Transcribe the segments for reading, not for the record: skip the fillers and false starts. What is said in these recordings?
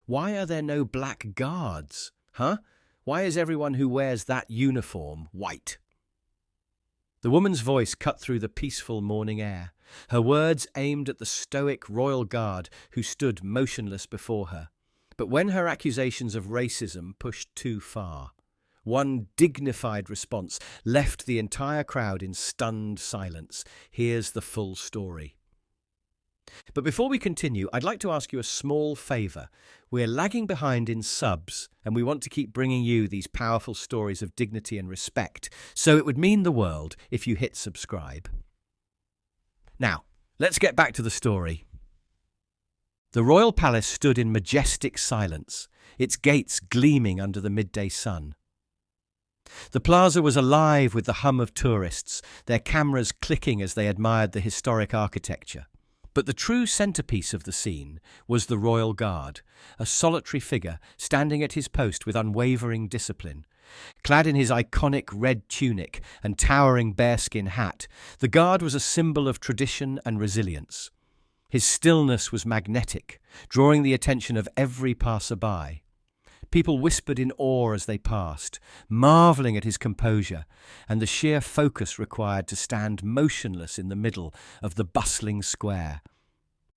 Why are there no black guards? Huh? Why is everyone who wears that uniform white? The woman's voice cut through the peaceful morning air, her words aimed at the stoic royal guard who stood motionless before her. But when her accusations of racism pushed too far, one dignified response left the entire crowd in stunned silence. Here's the full story. But before we continue, I'd like to ask you a small favour. We're lagging behind in subs, and we want to keep bringing you these powerful stories of dignity and respect, so it would mean the world if you hit subscribe. Now, let's get back to the story. The royal palace stood in majestic silence, its gates gleaming under the midday sun. The plaza was alive with the hum of tourists, their cameras clicking as they admired the historic architecture. But the true centerpiece of the scene was the royal guard, a solitary figure standing at his post with unwavering discipline. Clad in his iconic red tunic and towering bearskin hat, the guard was a symbol of tradition and resilience. His stillness was magnetic, drawing the attention of every passerby. People whispered in awe as they passed, marveling at his composure and the sheer focus required to stand motionless in the middle of the bustling square.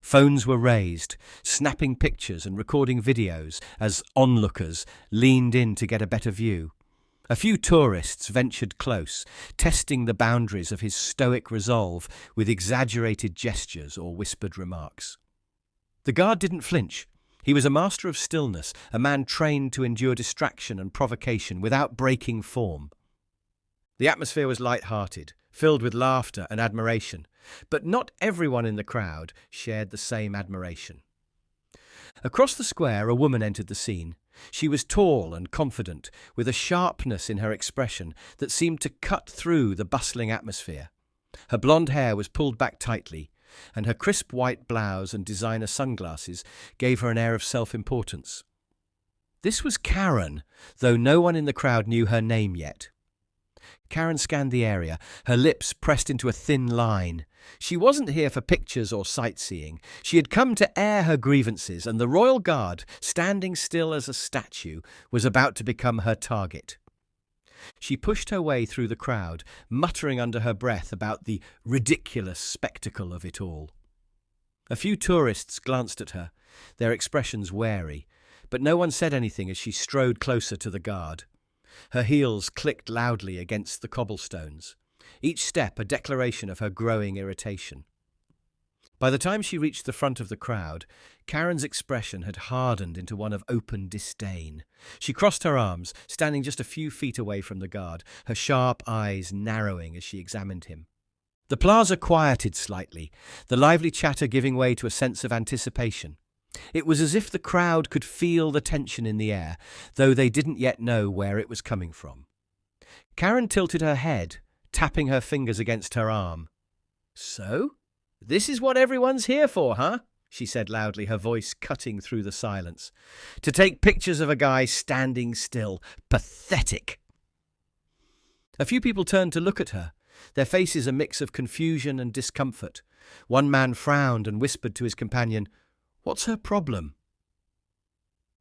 Phones were raised, snapping pictures and recording videos as onlookers leaned in to get a better view. A few tourists ventured close, testing the boundaries of his stoic resolve with exaggerated gestures or whispered remarks. The guard didn't flinch. He was a master of stillness, a man trained to endure distraction and provocation without breaking form. The atmosphere was light-hearted, filled with laughter and admiration, but not everyone in the crowd shared the same admiration. Across the square, a woman entered the scene. She was tall and confident, with a sharpness in her expression that seemed to cut through the bustling atmosphere. Her blonde hair was pulled back tightly, and her crisp white blouse and designer sunglasses gave her an air of self-importance. This was Karen, though no one in the crowd knew her name yet. Karen scanned the area, her lips pressed into a thin line. She wasn't here for pictures or sightseeing. She had come to air her grievances, and the royal guard, standing still as a statue, was about to become her target. She pushed her way through the crowd, muttering under her breath about the ridiculous spectacle of it all. A few tourists glanced at her, their expressions wary, but no one said anything as she strode closer to the guard. Her heels clicked loudly against the cobblestones, each step a declaration of her growing irritation. By the time she reached the front of the crowd, Karen's expression had hardened into one of open disdain. She crossed her arms, standing just a few feet away from the guard, her sharp eyes narrowing as she examined him. The plaza quieted slightly, the lively chatter giving way to a sense of anticipation. It was as if the crowd could feel the tension in the air, though they didn't yet know where it was coming from. Karen tilted her head, tapping her fingers against her arm. "So? This is what everyone's here for, huh?" she said loudly, her voice cutting through the silence. "To take pictures of a guy standing still. Pathetic." A few people turned to look at her, their faces a mix of confusion and discomfort. One man frowned and whispered to his companion, "What's her problem?"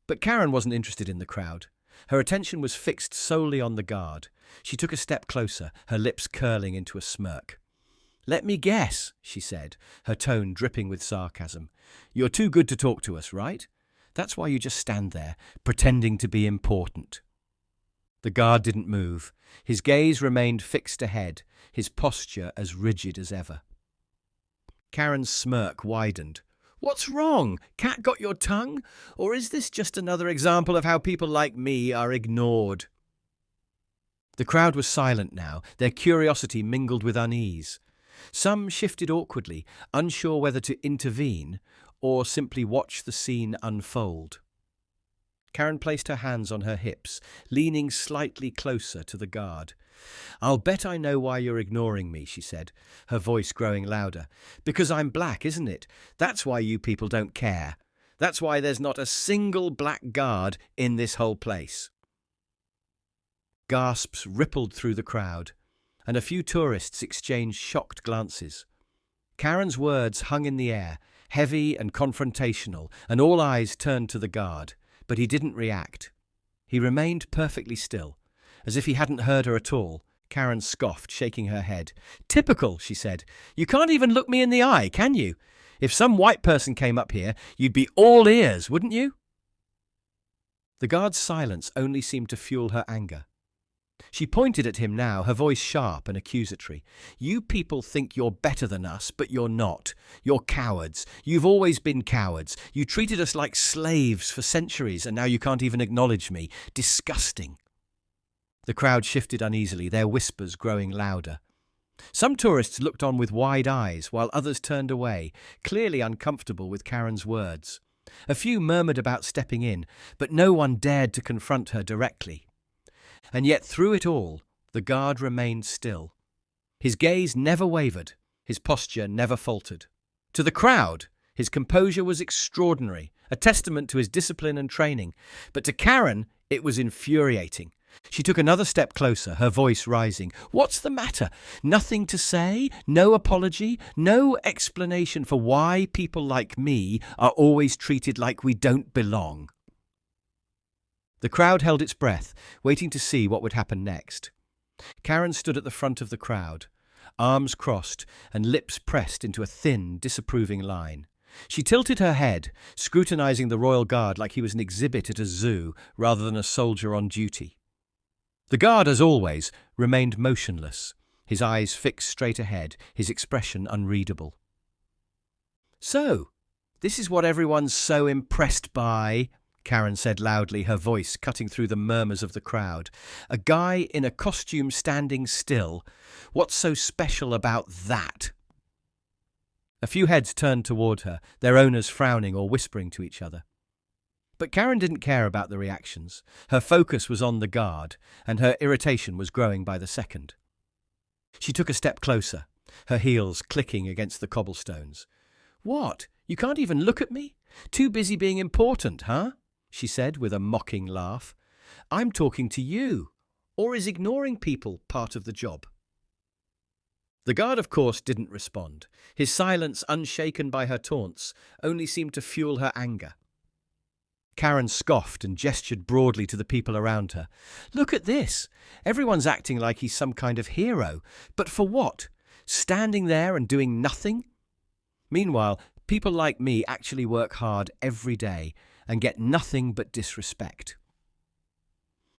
But Karen wasn't interested in the crowd. Her attention was fixed solely on the guard. She took a step closer, her lips curling into a smirk. "Let me guess," she said, her tone dripping with sarcasm. "You're too good to talk to us, right? That's why you just stand there, pretending to be important." The guard didn't move. His gaze remained fixed ahead, his posture as rigid as ever. Karen's smirk widened. "What's wrong? Cat got your tongue? Or is this just another example of how people like me are ignored?" The crowd was silent now, their curiosity mingled with unease. Some shifted awkwardly, unsure whether to intervene or simply watch the scene unfold. Karen placed her hands on her hips, leaning slightly closer to the guard. "I'll bet I know why you're ignoring me," she said, her voice growing louder. "Because I'm black, isn't it? That's why you people don't care. That's why there's not a single black guard in this whole place." Gasps rippled through the crowd, and a few tourists exchanged shocked glances. Karen's words hung in the air, heavy and confrontational, and all eyes turned to the guard, but he didn't react. He remained perfectly still, as if he hadn't heard her at all. Karen scoffed, shaking her head. "Typical," she said. "You can't even look me in the eye, can you? If some white person came up here, you'd be all ears, wouldn't you?" The guard's silence only seemed to fuel her anger. She pointed at him now, her voice sharp and accusatory. "You people think you're better than us, but you're not. You're cowards. You've always been cowards. You treated us like slaves for centuries, and now you can't even acknowledge me. Disgusting." The crowd shifted uneasily, their whispers growing louder. Some tourists looked on with wide eyes, while others turned away, clearly uncomfortable with Karen's words. A few murmured about stepping in, but no one dared to confront her directly. And yet through it all, the guard remained still. His gaze never wavered, his posture never faltered. To the crowd, his composure was extraordinary, a testament to his discipline and training. But to Karen, it was infuriating. She took another step closer, her voice rising. "What's the matter? Nothing to say? No apology? No explanation for why people like me are always treated like we don't belong?" The crowd held its breath, waiting to see what would happen next. Karen stood at the front of the crowd, arms crossed and lips pressed into a thin, disapproving line. She tilted her head, scrutinizing the royal guard like he was an exhibit at a zoo rather than a soldier on duty. The guard, as always, remained motionless, his eyes fixed straight ahead, his expression unreadable. "So, this is what everyone's so impressed by," Karen said loudly, her voice cutting through the murmurs of the crowd. "A guy in a costume standing still. What's so special about that?" A few heads turned toward her, their owners frowning or whispering to each other. But Karen didn't care about the reactions. Her focus was on the guard, and her irritation was growing by the second. She took a step closer, her heels clicking against the cobblestones. "What? You can't even look at me? Too busy being important, huh?" she said with a mocking laugh. "I'm talking to you. Or is ignoring people part of the job?" The guard, of course, didn't respond. His silence, unshaken by her taunts, only seemed to fuel her anger. Karen scoffed and gestured broadly to the people around her. "Look at this. Everyone's acting like he's some kind of hero. But for what? Standing there and doing nothing?" Meanwhile, people like me actually work hard every day and get nothing but disrespect.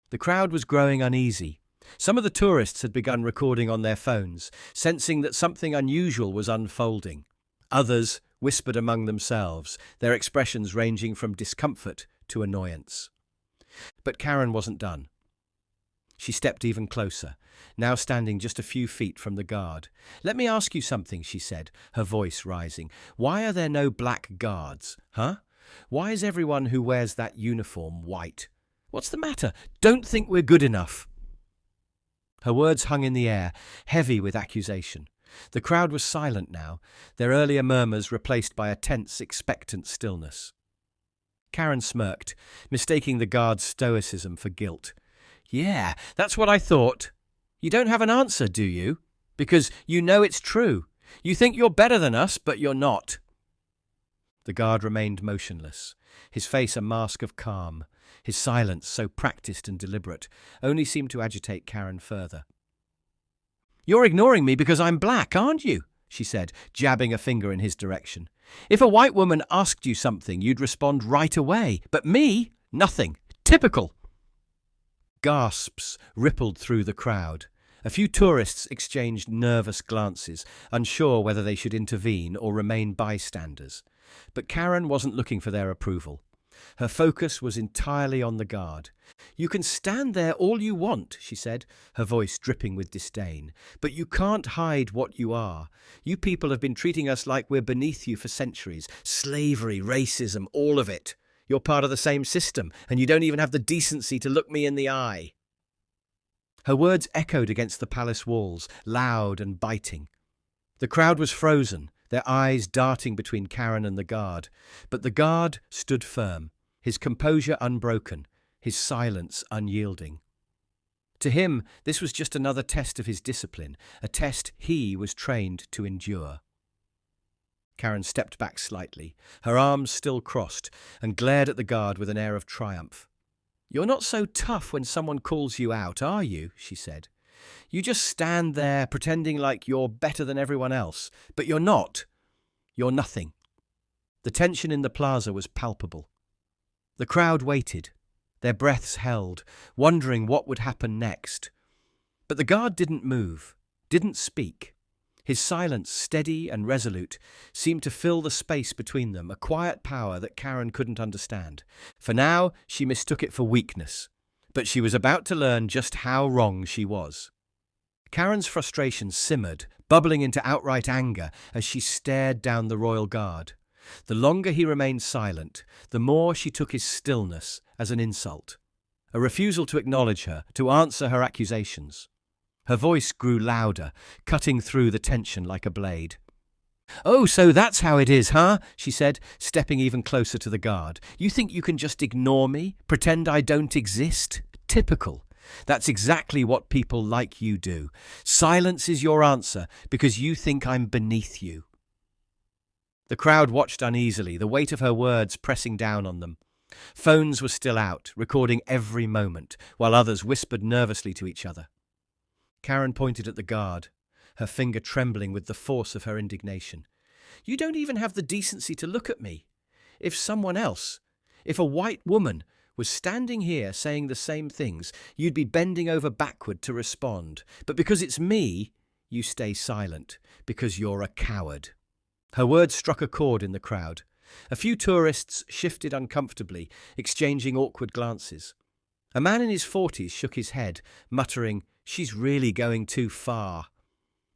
The crowd was growing uneasy. Some of the tourists had begun recording on their phones, sensing that something unusual was unfolding. Others whispered among themselves, their expressions ranging from discomfort to annoyance. But Karen wasn't done. She stepped even closer, now standing just a few feet from the guard. "Let me ask you something," she said, her voice rising. "Why are there no black guards, huh? Why is everyone who wears that uniform white? What's the matter? Don't think we're good enough." Her words hung in the air, heavy with accusation. The crowd was silent now, their earlier murmurs replaced by a tense, expectant stillness. Karen smirked, mistaking the guard's stoicism for guilt. "Yeah, that's what I thought. You don't have an answer, do you? Because you know it's true. You think you're better than us, but you're not." The guard remained motionless, his face a mask of calm. His silence, so practiced and deliberate, only seemed to agitate Karen further. "You're ignoring me because I'm black, aren't you?" she said, jabbing a finger in his direction. "If a white woman asked you something, you'd respond right away. But me? Nothing. Typical." Gasps rippled through the crowd. A few tourists exchanged nervous glances, unsure whether they should intervene or remain bystanders. But Karen wasn't looking for their approval. Her focus was entirely on the guard. "You can stand there all you want," she said, her voice dripping with disdain, "but you can't hide what you are. You people have been treating us like we're beneath you for centuries. Slavery, racism, all of it. You're part of the same system, and you don't even have the decency to look me in the eye." Her words echoed against the palace walls, loud and biting. The crowd was frozen, their eyes darting between Karen and the guard. But the guard stood firm, his composure unbroken, his silence unyielding. To him, this was just another test of his discipline, a test he was trained to endure. Karen stepped back slightly, her arms still crossed, and glared at the guard with an air of triumph. "You're not so tough when someone calls you out, are you?" she said. "You just stand there pretending like you're better than everyone else, but you're not. You're nothing." The tension in the plaza was palpable. The crowd waited, their breaths held, wondering what would happen next. But the guard didn't move, didn't speak. His silence, steady and resolute, seemed to fill the space between them, a quiet power that Karen couldn't understand. For now, she mistook it for weakness, but she was about to learn just how wrong she was. Karen's frustration simmered, bubbling into outright anger as she stared down the royal guard. The longer he remained silent, the more she took his stillness as an insult, a refusal to acknowledge her, to answer her accusations. Her voice grew louder, cutting through the tension like a blade. "Oh, so that's how it is, huh?" she said, stepping even closer to the guard. "You think you can just ignore me, pretend I don't exist? Typical. That's exactly what people like you do. Silence is your answer because you think I'm beneath you." The crowd watched uneasily, the weight of her words pressing down on them. Phones were still out, recording every moment, while others whispered nervously to each other. Karen pointed at the guard, her finger trembling with the force of her indignation. "You don't even have the decency to look at me. If someone else, if a white woman, was standing here saying the same things, you'd be bending over backward to respond. But because it's me, you stay silent, because you're a coward." Her words struck a chord in the crowd. A few tourists shifted uncomfortably, exchanging awkward glances. A man in his 40s shook his head, muttering, "She's really going too far."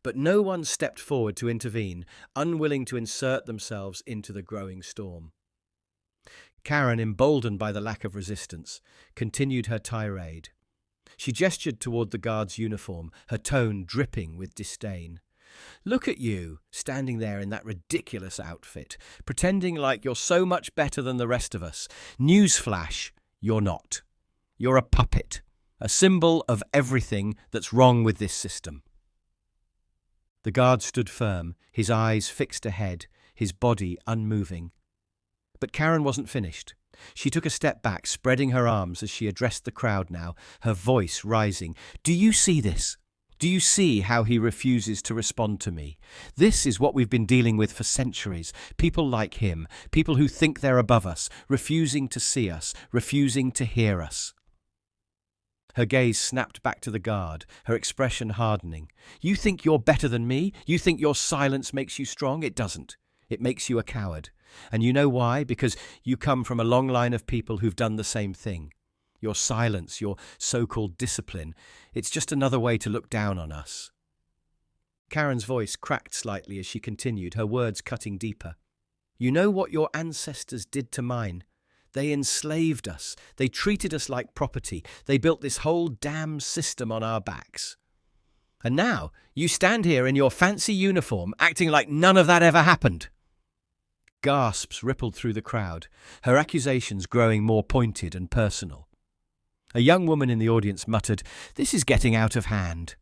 But no one stepped forward to intervene, unwilling to insert themselves into the growing storm. Karen, emboldened by the lack of resistance, continued her tirade. She gestured toward the guard's uniform, her tone dripping with disdain. "Look at you, standing there in that ridiculous outfit, pretending like you're so much better than the rest of us. Newsflash, you're not. You're a puppet, a symbol of everything that's wrong with this system." The guard stood firm, his eyes fixed ahead, his body unmoving. But Karen wasn't finished. She took a step back, spreading her arms as she addressed the crowd now, her voice rising. "Do you see this? Do you see how he refuses to respond to me? This is what we've been dealing with for centuries. People like him, people who think they're above us, refusing to see us, refusing to hear us." Her gaze snapped back to the guard, her expression hardening. "You think you're better than me? You think your silence makes you strong? It doesn't. It makes you a coward. And you know why? Because you come from a long line of people who've done the same thing. Your silence, your so-called discipline, it's just another way to look down on us." Karen's voice cracked slightly as she continued, her words cutting deeper. "You know what your ancestors did to mine? They enslaved us. They treated us like property. They built this whole damn system on our backs. And now you stand here in your fancy uniform, acting like none of that ever happened." Gasps rippled through the crowd, her accusations growing more pointed and personal. A young woman in the audience muttered, "This is getting out of hand."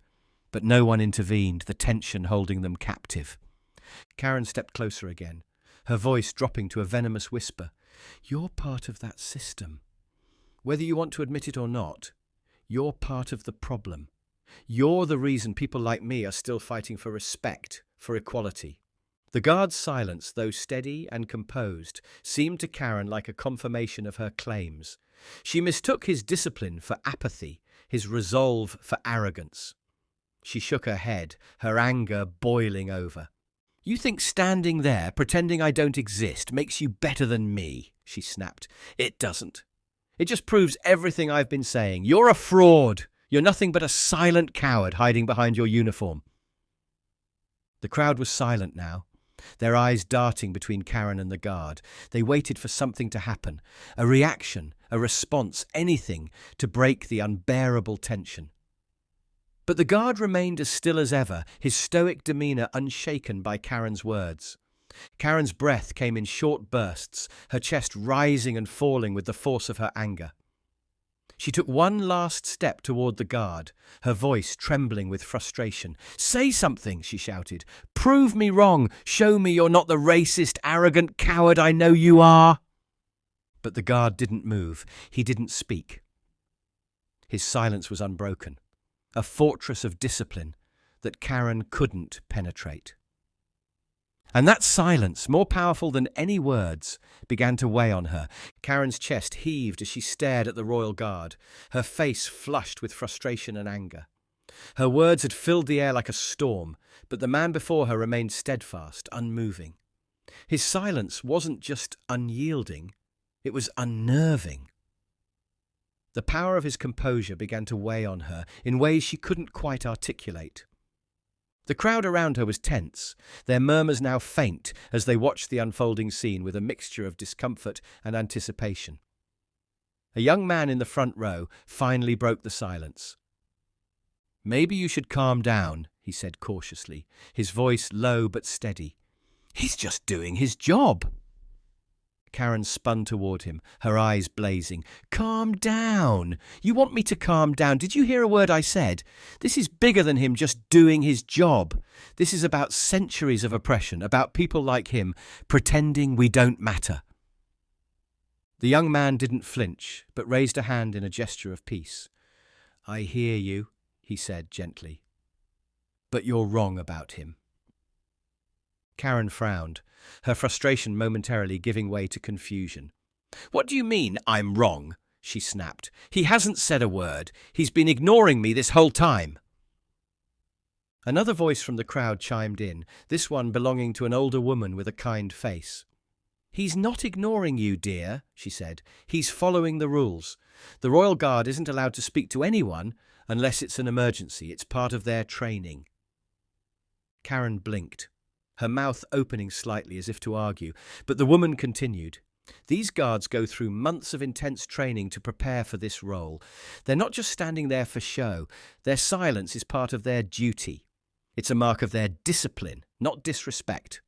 But no one intervened, the tension holding them captive. Karen stepped closer again, her voice dropping to a venomous whisper. "You're part of that system. Whether you want to admit it or not, you're part of the problem. You're the reason people like me are still fighting for respect, for equality." The guard's silence, though steady and composed, seemed to Karen like a confirmation of her claims. She mistook his discipline for apathy, his resolve for arrogance. She shook her head, her anger boiling over. "You think standing there, pretending I don't exist, makes you better than me," she snapped. "It doesn't. It just proves everything I've been saying. You're a fraud. You're nothing but a silent coward hiding behind your uniform." The crowd was silent now, their eyes darting between Karen and the guard. They waited for something to happen, a reaction, a response, anything to break the unbearable tension. But the guard remained as still as ever, his stoic demeanour unshaken by Karen's words. Karen's breath came in short bursts, her chest rising and falling with the force of her anger. She took one last step toward the guard, her voice trembling with frustration. "Say something," she shouted. "Prove me wrong. Show me you're not the racist, arrogant coward I know you are." But the guard didn't move. He didn't speak. His silence was unbroken, a fortress of discipline that Karen couldn't penetrate. And that silence, more powerful than any words, began to weigh on her. Karen's chest heaved as she stared at the royal guard, her face flushed with frustration and anger. Her words had filled the air like a storm, but the man before her remained steadfast, unmoving. His silence wasn't just unyielding, it was unnerving. The power of his composure began to weigh on her in ways she couldn't quite articulate. The crowd around her was tense, their murmurs now faint as they watched the unfolding scene with a mixture of discomfort and anticipation. A young man in the front row finally broke the silence. "Maybe you should calm down," he said cautiously, his voice low but steady. "He's just doing his job." Karen spun toward him, her eyes blazing. "Calm down! You want me to calm down? Did you hear a word I said? This is bigger than him just doing his job. This is about centuries of oppression, about people like him pretending we don't matter." The young man didn't flinch, but raised a hand in a gesture of peace. "I hear you," he said gently. "But you're wrong about him." Karen frowned, her frustration momentarily giving way to confusion. "What do you mean, I'm wrong?" she snapped. "He hasn't said a word. He's been ignoring me this whole time." Another voice from the crowd chimed in, this one belonging to an older woman with a kind face. "He's not ignoring you, dear," she said. "He's following the rules. The Royal Guard isn't allowed to speak to anyone unless it's an emergency. It's part of their training." Karen blinked, her mouth opening slightly as if to argue, but the woman continued. "These guards go through months of intense training to prepare for this role. They're not just standing there for show. Their silence is part of their duty. It's a mark of their discipline, not disrespect."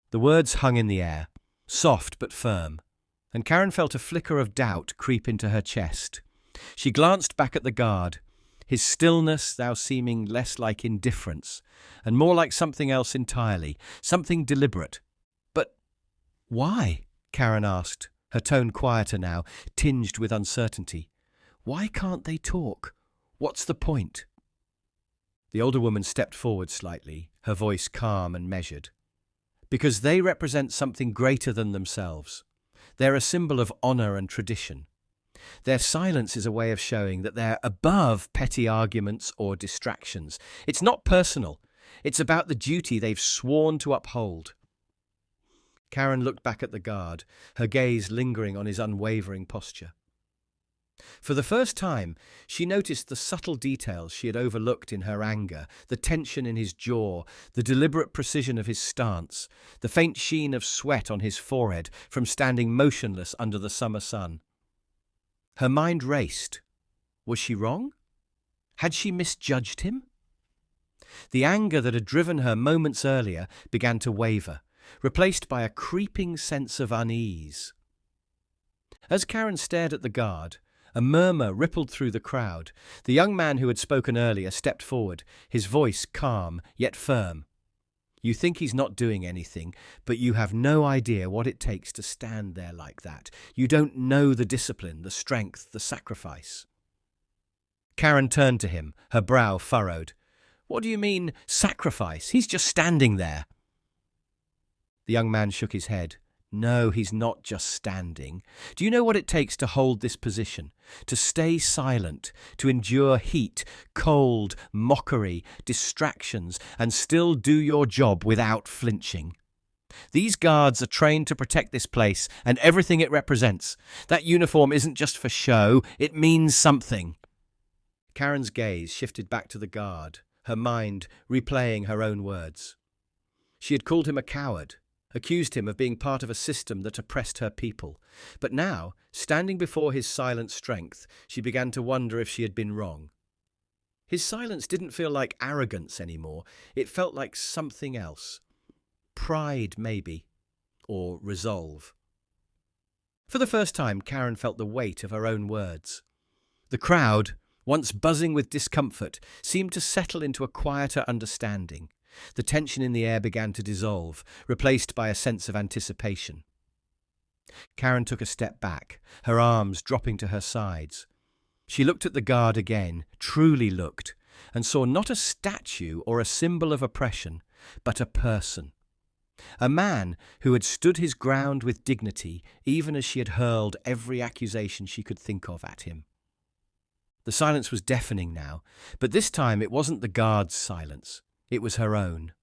The words hung in the air, soft but firm, and Karen felt a flicker of doubt creep into her chest. She glanced back at the guard, his stillness now seeming less like indifference and more like something else entirely, something deliberate. "But why?" Karen asked, her tone quieter now, tinged with uncertainty. "Why can't they talk? What's the point?" The older woman stepped forward slightly, her voice calm and measured. "Because they represent something greater than themselves. They're a symbol of honor and tradition. Their silence is a way of showing that they're above petty arguments or distractions. It's not personal. It's about the duty they've sworn to uphold." Karen looked back at the guard, her gaze lingering on his unwavering posture. For the first time, she noticed the subtle details she had overlooked in her anger, the tension in his jaw, the deliberate precision of his stance, the faint sheen of sweat on his forehead from standing motionless under the summer sun. Her mind raced. Was she wrong? Had she misjudged him? The anger that had driven her moments earlier began to waver, replaced by a creeping sense of unease. As Karen stared at the guard, a murmur rippled through the crowd. The young man who had spoken earlier stepped forward, his voice calm yet firm. "You think he's not doing anything, but you have no idea what it takes to stand there like that. You don't know the discipline, the strength, the sacrifice." Karen turned to him, her brow furrowed. "What do you mean, sacrifice? He's just standing there." The young man shook his head. "No, he's not just standing. Do you know what it takes to hold this position? To stay silent, to endure heat, cold, mockery, distractions, and still do your job without flinching. These guards are trained to protect this place and everything it represents. That uniform isn't just for show, it means something." Karen's gaze shifted back to the guard, her mind replaying her own words. She had called him a coward, accused him of being part of a system that oppressed her people. But now, standing before his silent strength, she began to wonder if she had been wrong. His silence didn't feel like arrogance anymore. It felt like something else. Pride, maybe. Or resolve. For the first time, Karen felt the weight of her own words. The crowd, once buzzing with discomfort, seemed to settle into a quieter understanding. The tension in the air began to dissolve, replaced by a sense of anticipation. Karen took a step back, her arms dropping to her sides. She looked at the guard again, truly looked, and saw not a statue or a symbol of oppression, but a person. A man who had stood his ground with dignity, even as she had hurled every accusation she could think of at him. The silence was deafening now, but this time it wasn't the guard's silence, it was her own.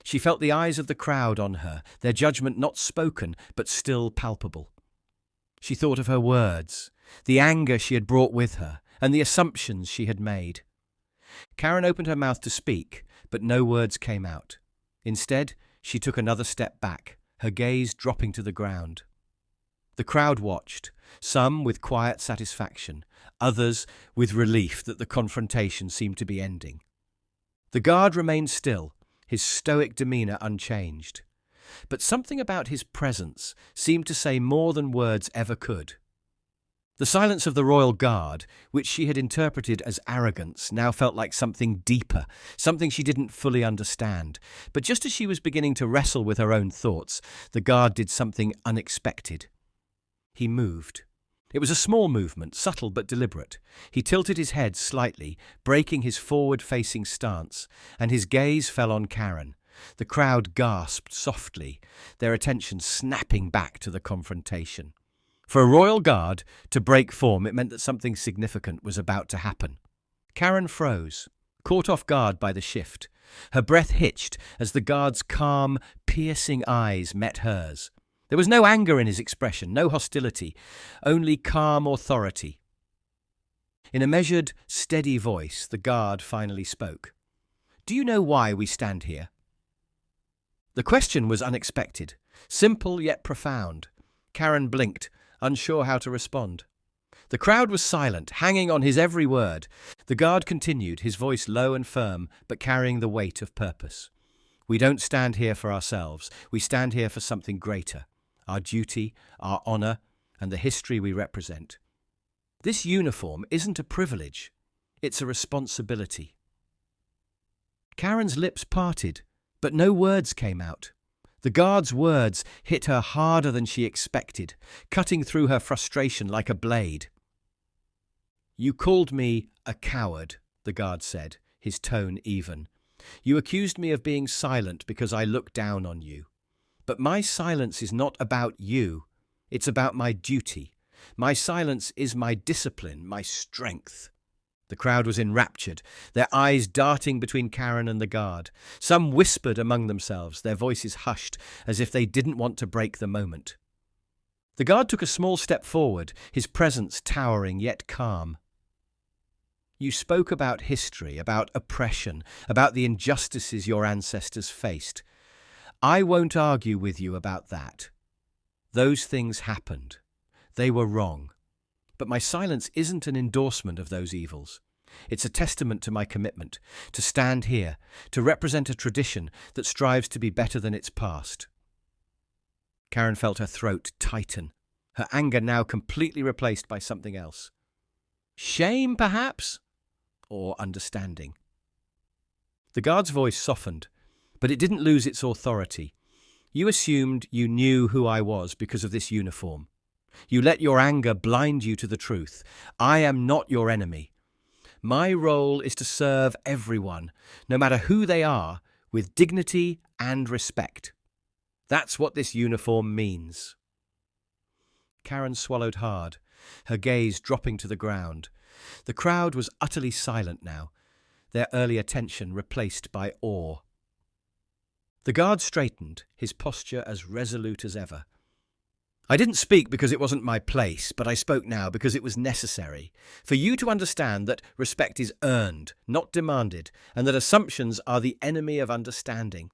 She felt the eyes of the crowd on her, their judgment not spoken, but still palpable. She thought of her words, the anger she had brought with her, and the assumptions she had made. Karen opened her mouth to speak, but no words came out. Instead, she took another step back, her gaze dropping to the ground. The crowd watched, some with quiet satisfaction, others with relief that the confrontation seemed to be ending. The guard remained still, his stoic demeanour unchanged. But something about his presence seemed to say more than words ever could. The silence of the royal guard, which she had interpreted as arrogance, now felt like something deeper, something she didn't fully understand. But just as she was beginning to wrestle with her own thoughts, the guard did something unexpected. He moved. It was a small movement, subtle but deliberate. He tilted his head slightly, breaking his forward-facing stance, and his gaze fell on Karen. The crowd gasped softly, their attention snapping back to the confrontation. For a royal guard to break form, it meant that something significant was about to happen. Karen froze, caught off guard by the shift. Her breath hitched as the guard's calm, piercing eyes met hers. There was no anger in his expression, no hostility, only calm authority. In a measured, steady voice, the guard finally spoke. "Do you know why we stand here?" The question was unexpected, simple yet profound. Karen blinked, unsure how to respond. The crowd was silent, hanging on his every word. The guard continued, his voice low and firm, but carrying the weight of purpose. "We don't stand here for ourselves. We stand here for something greater. Our duty, our honour, and the history we represent. This uniform isn't a privilege. It's a responsibility." Karen's lips parted, but no words came out. The guard's words hit her harder than she expected, cutting through her frustration like a blade. "You called me a coward," the guard said, his tone even. "You accused me of being silent because I looked down on you. But my silence is not about you. It's about my duty. My silence is my discipline, my strength." The crowd was enraptured, their eyes darting between Karen and the guard. Some whispered among themselves, their voices hushed, as if they didn't want to break the moment. The guard took a small step forward, his presence towering yet calm. "You spoke about history, about oppression, about the injustices your ancestors faced. I won't argue with you about that. Those things happened. They were wrong. But my silence isn't an endorsement of those evils. It's a testament to my commitment, to stand here, to represent a tradition that strives to be better than its past." Karen felt her throat tighten, her anger now completely replaced by something else. Shame, perhaps? Or understanding? The guard's voice softened, but it didn't lose its authority. "You assumed you knew who I was because of this uniform. You let your anger blind you to the truth. I am not your enemy. My role is to serve everyone, no matter who they are, with dignity and respect. That's what this uniform means." Karen swallowed hard, her gaze dropping to the ground. The crowd was utterly silent now, their earlier tension replaced by awe. The guard straightened, his posture as resolute as ever. "I didn't speak because it wasn't my place, but I spoke now because it was necessary. For you to understand that respect is earned, not demanded, and that assumptions are the enemy of understanding."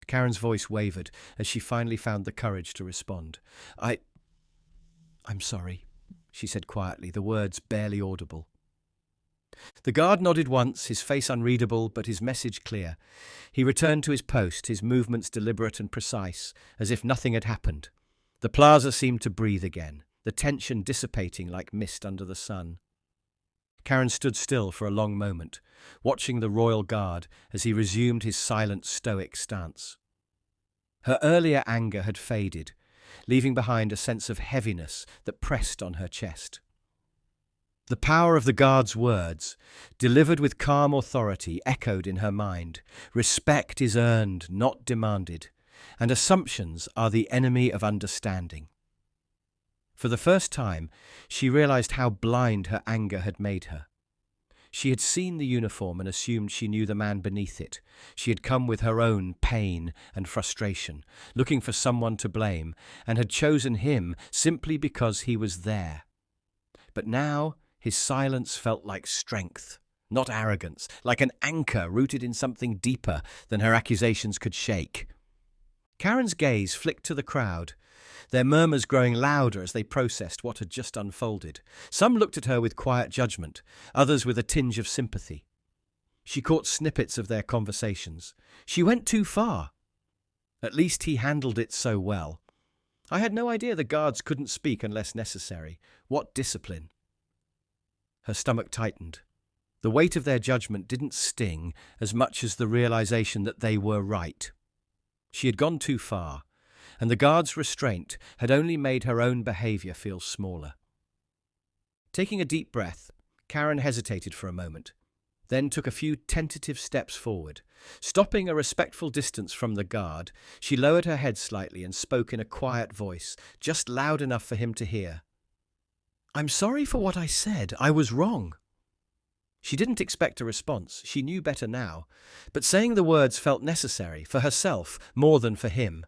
Karen's voice wavered as she finally found the courage to respond. I'm sorry," she said quietly, the words barely audible. The guard nodded once, his face unreadable, but his message clear. He returned to his post, his movements deliberate and precise, as if nothing had happened. The plaza seemed to breathe again. the tension dissipating like mist under the sun. Karen stood still for a long moment, watching the royal guard as he resumed his silent, stoic stance. Her earlier anger had faded, leaving behind a sense of heaviness that pressed on her chest. The power of the guard's words, delivered with calm authority, echoed in her mind. Respect is earned, not demanded, and assumptions are the enemy of understanding. For the first time, she realized how blind her anger had made her. She had seen the uniform and assumed she knew the man beneath it. She had come with her own pain and frustration, looking for someone to blame, and had chosen him simply because he was there. But now, his silence felt like strength, not arrogance, like an anchor rooted in something deeper than her accusations could shake. Karen's gaze flicked to the crowd, their murmurs growing louder as they processed what had just unfolded. Some looked at her with quiet judgment, others with a tinge of sympathy. She caught snippets of their conversations. She went too far. At least he handled it so well. I had no idea the guards couldn't speak unless necessary. What discipline! Her stomach tightened. The weight of their judgment didn't sting as much as the realization that they were right. She had gone too far, and the guard's restraint had only made her own behavior feel smaller. Taking a deep breath, Karen hesitated for a moment, then took a few tentative steps forward. Stopping a respectful distance from the guard, she lowered her head slightly and spoke in a quiet voice, just loud enough for him to hear. "I'm sorry for what I said. I was wrong." She didn't expect a response. She knew better now. But saying the words felt necessary, for herself more than for him.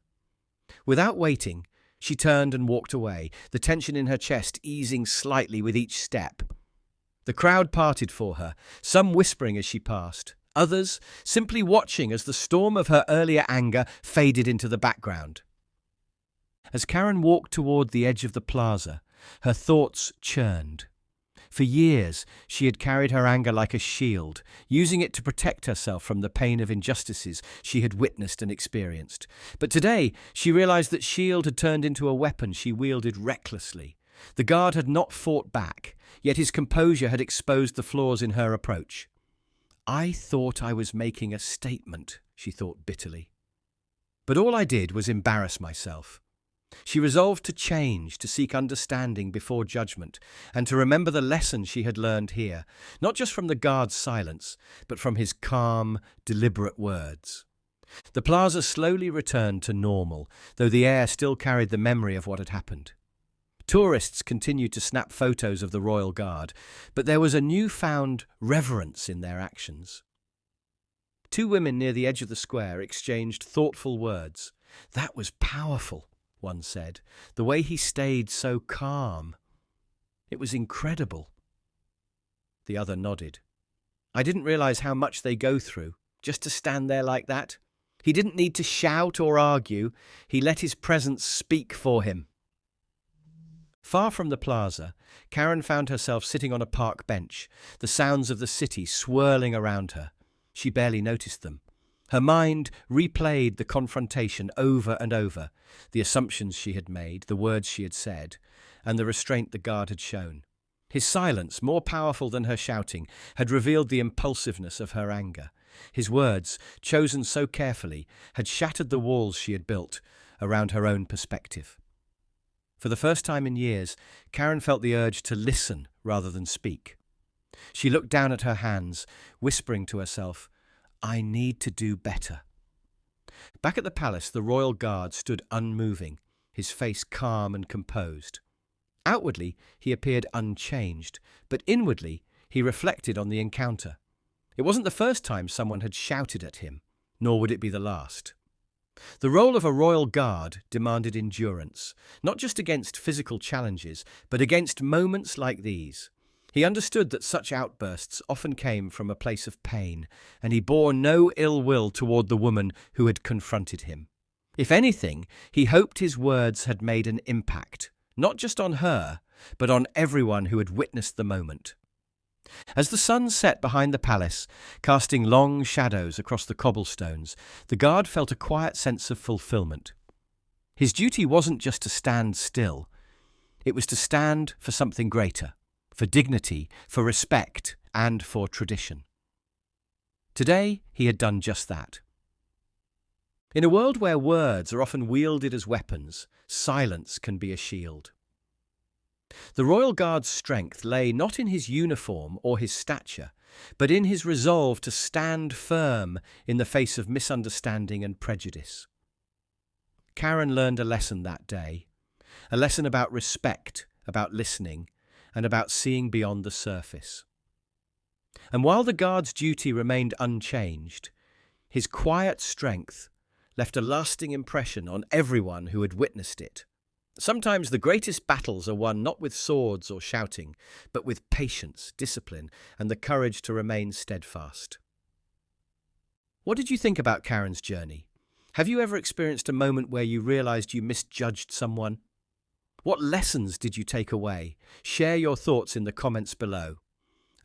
Without waiting, she turned and walked away, the tension in her chest easing slightly with each step. The crowd parted for her, some whispering as she passed, others simply watching as the storm of her earlier anger faded into the background. As Karen walked toward the edge of the plaza, her thoughts churned. For years, she had carried her anger like a shield, using it to protect herself from the pain of injustices she had witnessed and experienced. But today, she realized that shield had turned into a weapon she wielded recklessly. The guard had not fought back, yet his composure had exposed the flaws in her approach. "I thought I was making a statement," she thought bitterly. "But all I did was embarrass myself." She resolved to change, to seek understanding before judgment, and to remember the lesson she had learned here, not just from the guard's silence, but from his calm, deliberate words. The plaza slowly returned to normal, though the air still carried the memory of what had happened. Tourists continued to snap photos of the royal guard, but there was a newfound reverence in their actions. Two women near the edge of the square exchanged thoughtful words. "That was powerful," one said. "The way he stayed so calm. It was incredible." The other nodded. "I didn't realize how much they go through, just to stand there like that. He didn't need to shout or argue. He let his presence speak for him." Far from the plaza, Karen found herself sitting on a park bench, the sounds of the city swirling around her. She barely noticed them. Her mind replayed the confrontation over and over, the assumptions she had made, the words she had said, and the restraint the guard had shown. His silence, more powerful than her shouting, had revealed the impulsiveness of her anger. His words, chosen so carefully, had shattered the walls she had built around her own perspective. For the first time in years, Karen felt the urge to listen rather than speak. She looked down at her hands, whispering to herself, "I need to do better." Back at the palace, the royal guard stood unmoving, his face calm and composed. Outwardly, he appeared unchanged, but inwardly, he reflected on the encounter. It wasn't the first time someone had shouted at him, nor would it be the last. The role of a royal guard demanded endurance, not just against physical challenges, but against moments like these. He understood that such outbursts often came from a place of pain, and he bore no ill will toward the woman who had confronted him. If anything, he hoped his words had made an impact, not just on her, but on everyone who had witnessed the moment. As the sun set behind the palace, casting long shadows across the cobblestones, the guard felt a quiet sense of fulfillment. His duty wasn't just to stand still. It was to stand for something greater, for dignity, for respect, and for tradition. Today, he had done just that. In a world where words are often wielded as weapons, silence can be a shield. The Royal Guard's strength lay not in his uniform or his stature, but in his resolve to stand firm in the face of misunderstanding and prejudice. Karen learned a lesson that day, a lesson about respect, about listening, and about seeing beyond the surface. And while the guard's duty remained unchanged, his quiet strength left a lasting impression on everyone who had witnessed it. Sometimes the greatest battles are won not with swords or shouting, but with patience, discipline, and the courage to remain steadfast. What did you think about Karen's journey? Have you ever experienced a moment where you realized you misjudged someone? What lessons did you take away? Share your thoughts in the comments below.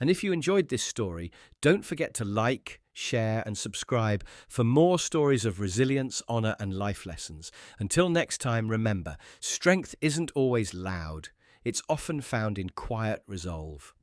And if you enjoyed this story, don't forget to like, share, and subscribe for more stories of resilience, honor, and life lessons. Until next time, remember, strength isn't always loud. It's often found in quiet resolve.